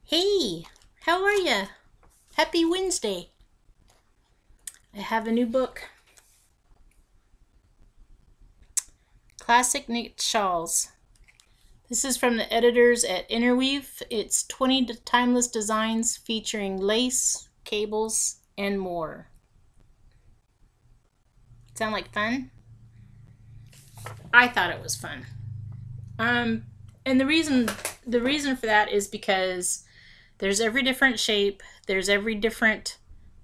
Hey, how are ya? Happy Wednesday. I have a new book, Classic Knit Shawls. This is from the editors at Interweave. It's 20 timeless designs featuring lace, cables, and more. Sound like fun? I thought it was fun. And the reason for that is because there's every different shape, there's every different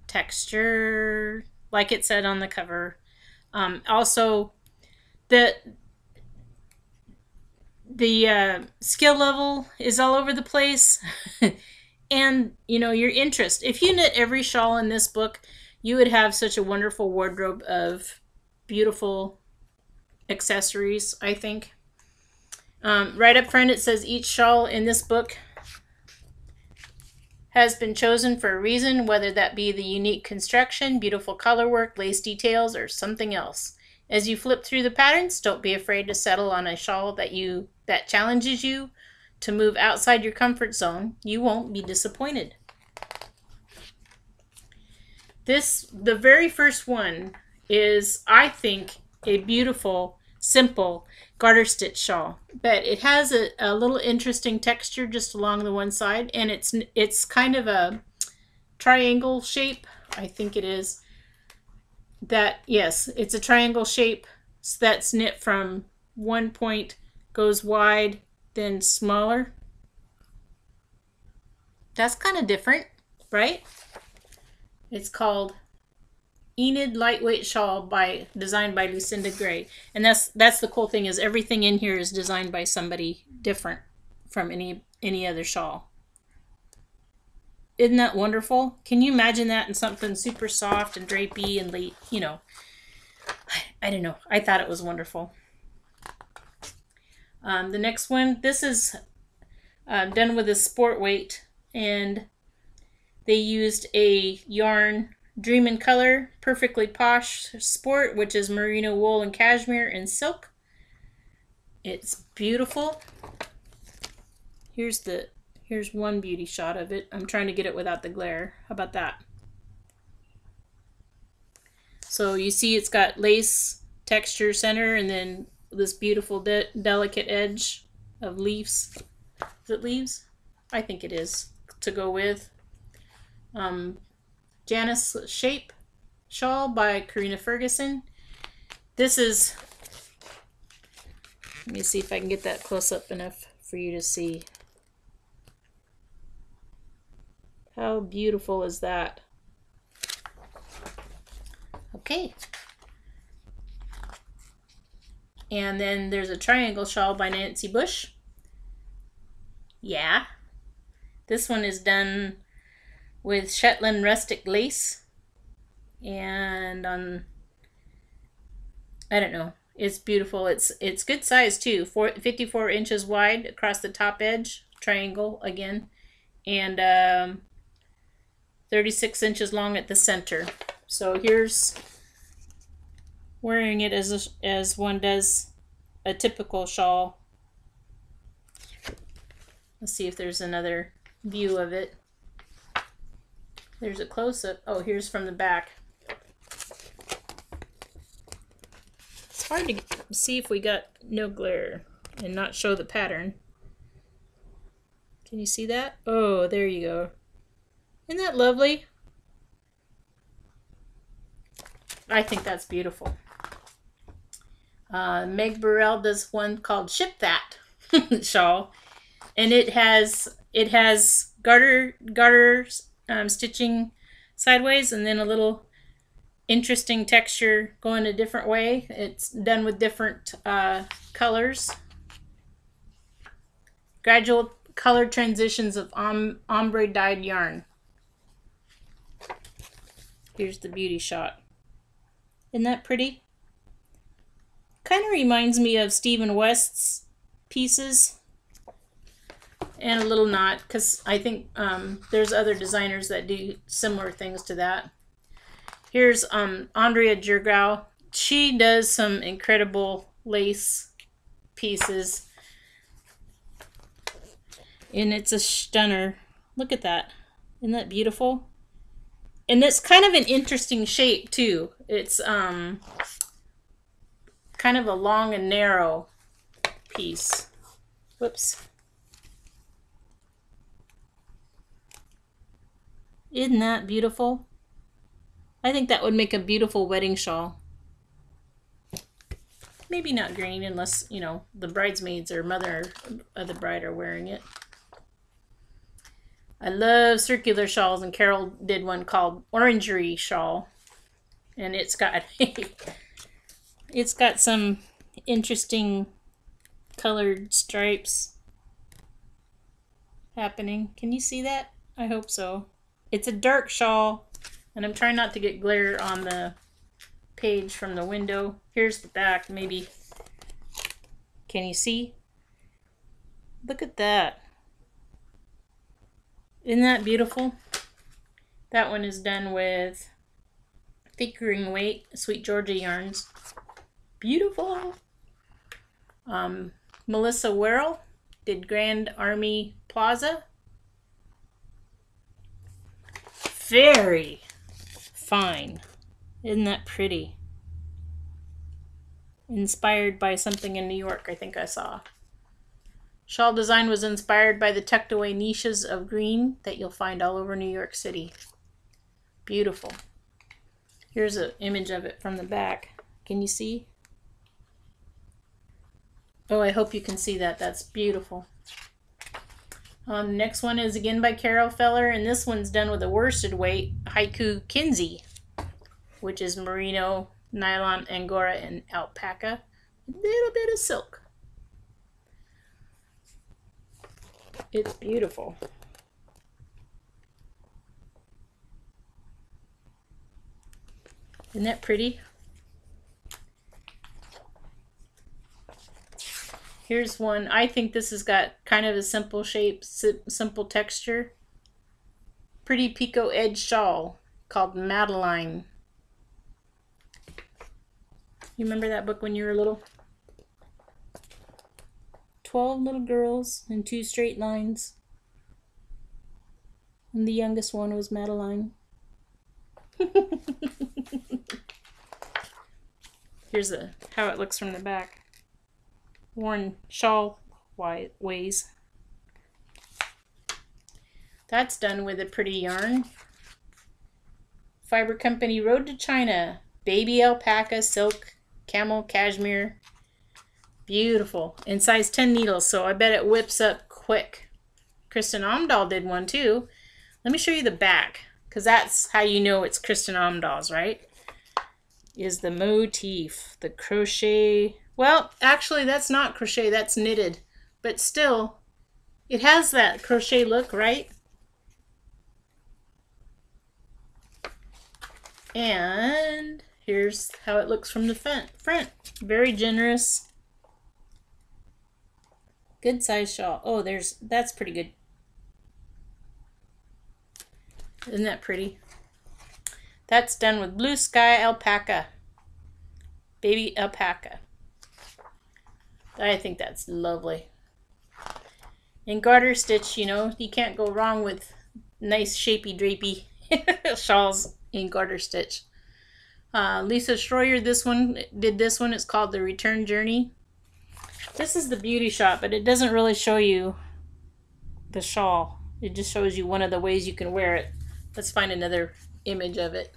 texture, like it said on the cover. Also, the skill level is all over the place, and your interest. If you knit every shawl in this book, you would have such a wonderful wardrobe of beautiful accessories, I think. Right up front, it says each shawl in this book has been chosen for a reason, whether that be the unique construction, beautiful color work, lace details, or something else. As you flip through the patterns, don't be afraid to settle on a shawl that challenges you to move outside your comfort zone. You won't be disappointed. The very first one is, I think, a beautiful, simple garter stitch shawl, but it has a little interesting texture just along the one side, and it's kind of a triangle shape. I think it is. Yes, it's a triangle shape that's knit from one point, goes wide, then smaller. That's kind of different, right? It's called Enid Lightweight Shawl designed by Lucinda Gray. And that's the cool thing, is everything in here is designed by somebody different from any other shawl. Isn't that wonderful? Can you imagine that in something super soft and drapey and late, I don't know. I thought it was wonderful. The next one, this is done with a sport weight, and they used a yarn Dream in Color Perfectly Posh Sport, which is merino wool and cashmere and silk. It's beautiful. Here's one beauty shot of it. I'm trying to get it without the glare. How about that? So you see it's got lace texture center, and then this beautiful delicate edge of leaves. Is it leaves? I think it is, to go with. Janice Shape Shawl by Karina Ferguson. This is, let me see if I can get that close up enough for you to see. How beautiful is that? Okay. And then there's a triangle shawl by Nancy Bush. Yeah. This one is done with Shetland rustic lace, and I don't know, it's beautiful. It's good size too. 54 inches wide across the top edge, triangle again, and 36 inches long at the center. So here's wearing it as one does a typical shawl. Let's see if there's another view of it. There's a close-up. Oh, here's from the back. It's hard to see if we got no glare and not show the pattern. Can you see that? Oh, there you go. Isn't that lovely? I think that's beautiful. Meg Burrell does one called Ship That shawl, and it has garter stitching sideways, and then a little interesting texture going a different way. It's done with different colors, gradual color transitions of ombre dyed yarn. Here's the beauty shot. Isn't that pretty? Kind of reminds me of Stephen West's pieces, and a little not, because I think there's other designers that do similar things to that. Here's Andrea Jergau. She does some incredible lace pieces, and it's a stunner. Look at that. Isn't that beautiful? And it's kind of an interesting shape too. It's kind of a long and narrow piece. Whoops. Isn't that beautiful? I think that would make a beautiful wedding shawl. Maybe not green unless, you know, the bridesmaids or mother of the bride are wearing it. I love circular shawls, and Carol did one called Orangery Shawl. And it's got it's got some interesting colored stripes happening. Can you see that? I hope so. It's a dark shawl, and I'm trying not to get glare on the page from the window. Here's the back, maybe. Can you see? Look at that. Isn't that beautiful? That one is done with thickering weight Sweet Georgia yarns. Beautiful. Melissa Werrell did Grand Army Plaza. Very fine. Isn't that pretty? Inspired by something in New York, I think I saw. Shawl design was inspired by the tucked away niches of green that you'll find all over New York City. Beautiful. Here's an image of it from the back. Can you see? Oh, I hope you can see that. That's beautiful. Next one is again by Carol Feller, and this one's done with a worsted weight Haiku Kinsey, which is merino, nylon, angora, and alpaca. A little bit of silk. It's beautiful. Isn't that pretty? Here's one. I think this has got kind of a simple shape, simple texture. Pretty picot edge shawl called Madeline. You remember that book when you were little? 12 little girls in 2 straight lines. And the youngest one was Madeline. Here's how it looks from the back. Worn shawl ways. That's done with a pretty yarn. Fiber Company Road to China. Baby alpaca, silk, camel, cashmere. Beautiful. And size 10 needles, so I bet it whips up quick. Kristen Omdahl did one too. Let me show you the back, because that's how you know it's Kristen Omdahl's, right? Is the motif, the crochet. Well, actually that's not crochet, that's knitted. But still, it has that crochet look, right? And here's how it looks from the front. Very generous. Good size shawl. Oh, that's pretty good. Isn't that pretty? That's done with blue sky alpaca. Baby alpaca. I think that's lovely. And garter stitch, you know, you can't go wrong with nice shapy drapey shawls in garter stitch. Lisa Schroyer did this one. It's called The Return Journey. This is the beauty shop, but it doesn't really show you the shawl. It just shows you one of the ways you can wear it. Let's find another image of it.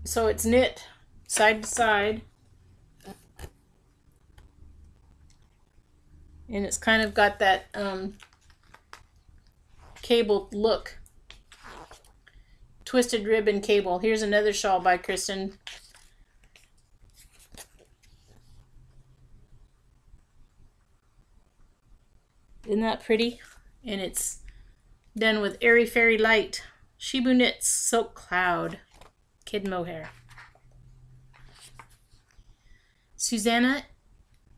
So it's knit side to side. And it's kind of got that cable look. Twisted ribbon cable. Here's another shawl by Kristen. Isn't that pretty? And it's done with Airy Fairy Light. Shibu Knits Silk Cloud. Kid mohair. Susanna,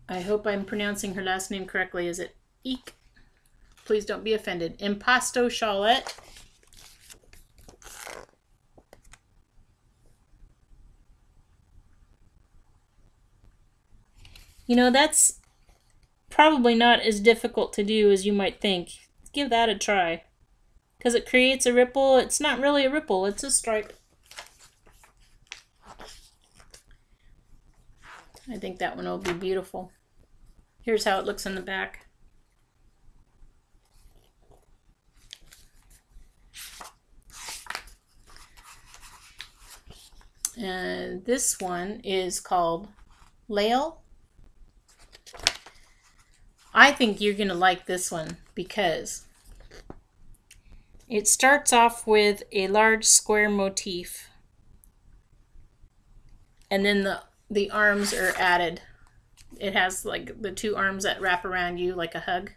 I hope I'm pronouncing her last name correctly. Is it Eek? Please don't be offended. Impasto Shawlette. You know, that's probably not as difficult to do as you might think. give that a try. Because it creates a ripple. It's not really a ripple, it's a stripe. I think that one will be beautiful. Here's how it looks in the back. And this one is called Lael. I think you're going to like this one because it starts off with a large square motif. And then the arms are added. It has like the two arms that wrap around you like a hug.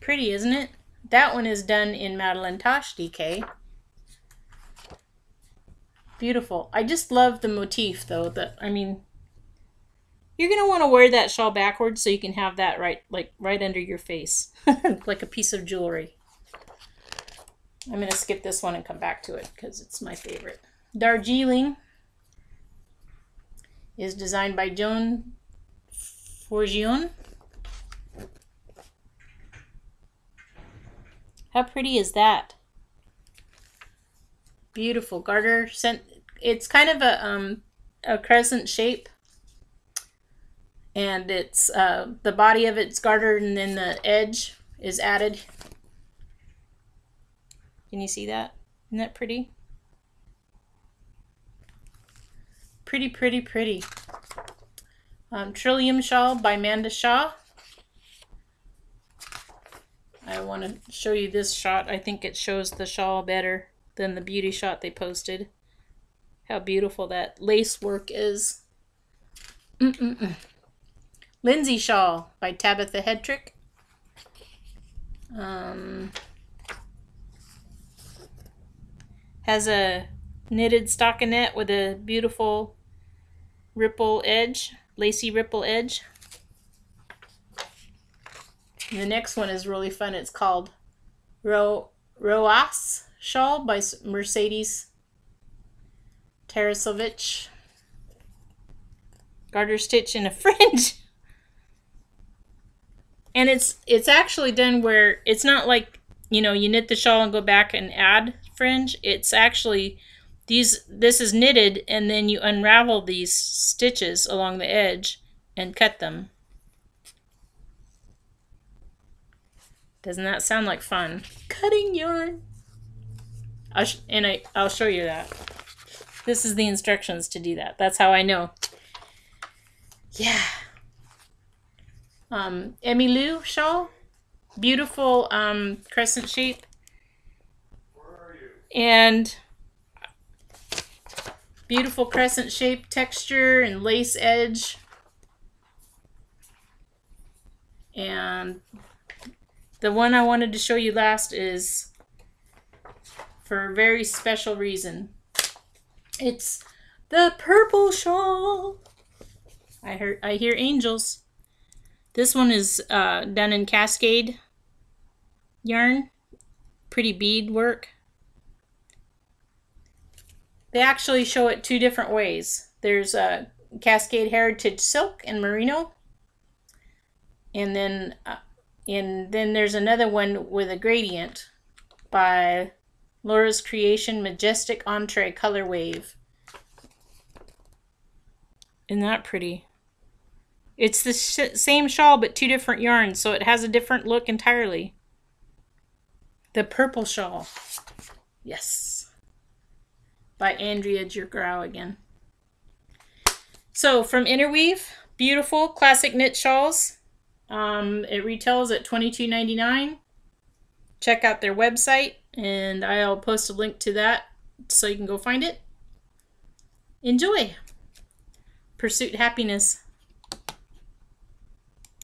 Pretty, isn't it? That one is done in Madeline Tosh DK. Beautiful. I just love the motif though. I mean, you're gonna want to wear that shawl backwards so you can have that right under your face, like a piece of jewelry. I'm gonna skip this one and come back to it because it's my favorite. Darjeeling is designed by Joan Forgione. How pretty is that? Beautiful garter. It's kind of a crescent shape, and it's the body of it's gartered, and then the edge is added. Can you see that? Isn't that pretty? Pretty, pretty, pretty. Trillium Shawl by Amanda Shaw. I want to show you this shot. I think it shows the shawl better than the beauty shot they posted. How beautiful that lace work is. Lindsay Shawl by Tabitha Hedrick. Has a knitted stockinette with a beautiful ripple edge, lacy ripple edge. And the next one is really fun. It's called Roas Shawl by Mercedes Tarasovich. Garter stitch in a fringe. And it's actually done where it's not like, you know, you knit the shawl and go back and add fringe. It's actually this is knitted, and then you unravel these stitches along the edge and cut them. Doesn't that sound like fun? Cutting yarn. I'll show you that. This is the instructions to do that. That's how I know. Yeah. Emmylou Shawl. Beautiful crescent shape. Where are you? And beautiful crescent shape texture and lace edge. And the one I wanted to show you last is for a very special reason. It's the purple shawl. I hear angels. This one is done in Cascade yarn. Pretty bead work. They actually show it two different ways. There's a Cascade Heritage Silk and Merino. And then there's another one with a gradient by Laura's Creation Majestic Entree Color Wave. Isn't that pretty? It's the same shawl but two different yarns, so it has a different look entirely. The purple shawl. Yes. By Andrea Jergrau again. So from Interweave, beautiful classic knit shawls. It retails at $22.99. Check out their website, and I'll post a link to that so you can go find it. Enjoy. Pursuit happiness.